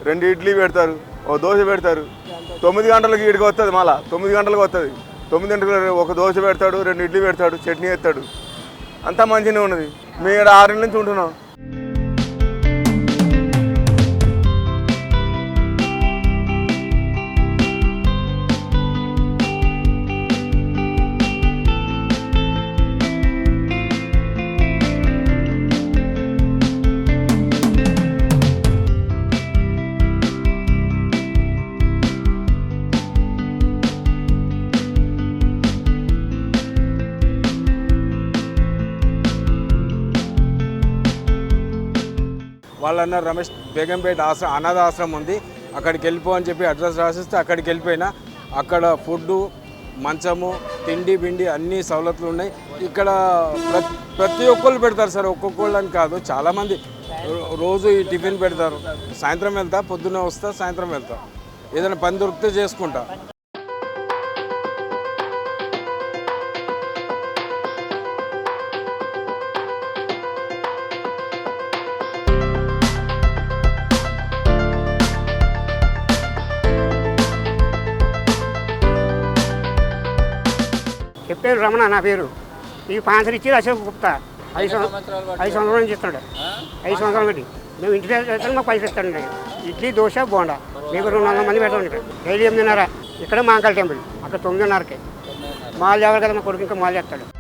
2 ఇడ్లీ పెడతారు, ఓ దోశ పెడతారు. 9 గంటలకు ఇడికి వస్తుంది, మళ్ళీ 9 గంటలకు వస్తుంది. 9 గంటలకు ఒక దోశ పెడతాడు, 2 ఇడ్లీ పెడతాడు, చట్నీ ఎత్తాడు. అంతా మంచిగానే ఉన్నది. మేము ఇక్కడ 6 నుంచి ఉంటున్నాం. వాళ్ళన్న రమేష్ బేగంపేట అనాథ ఆశ్రమం ఉంది, అక్కడికి వెళ్ళిపో అని చెప్పి అడ్రస్ రాసిస్తే అక్కడికి వెళ్ళిపోయినా. అక్కడ ఫుడ్డు, మంచము, తిండి బిండి అన్ని సవలతులు ఉన్నాయి. ఇక్కడ ప్రతి ఒక్కళ్ళు పెడతారు సార్, ఒక్కొక్కళ్ళు అని కాదు, చాలామంది రోజు ఈ టిఫిన్ పెడతారు. సాయంత్రం వెళ్తా, పొద్దున్న వస్తా, సాయంత్రం వెళ్తా, ఏదైనా పని దొరికితే చేసుకుంటా. పేరు రమణ, నా పేరు. ఈ పాన్సర్ ఇచ్చి అశోక్ గుప్తా 5 సంవత్సరాల నుంచి ఇస్తున్నాడు. 5 సంవత్సరాల బట్టి మేము ఇంటి దగ్గర మాకు పైసలు ఇస్తాడు. ఇడ్లీ, దోశ, బోండా. మీకు 200 మంది పెడతాం. ఇక్కడ డైలీ 8:30. ఇక్కడ మాంకాళ టెంపుల్, అక్కడ 9:30కి మాల్ చేయాలి కదా. మా కొడుకు ఇంకా మాల్ చేస్తాడు.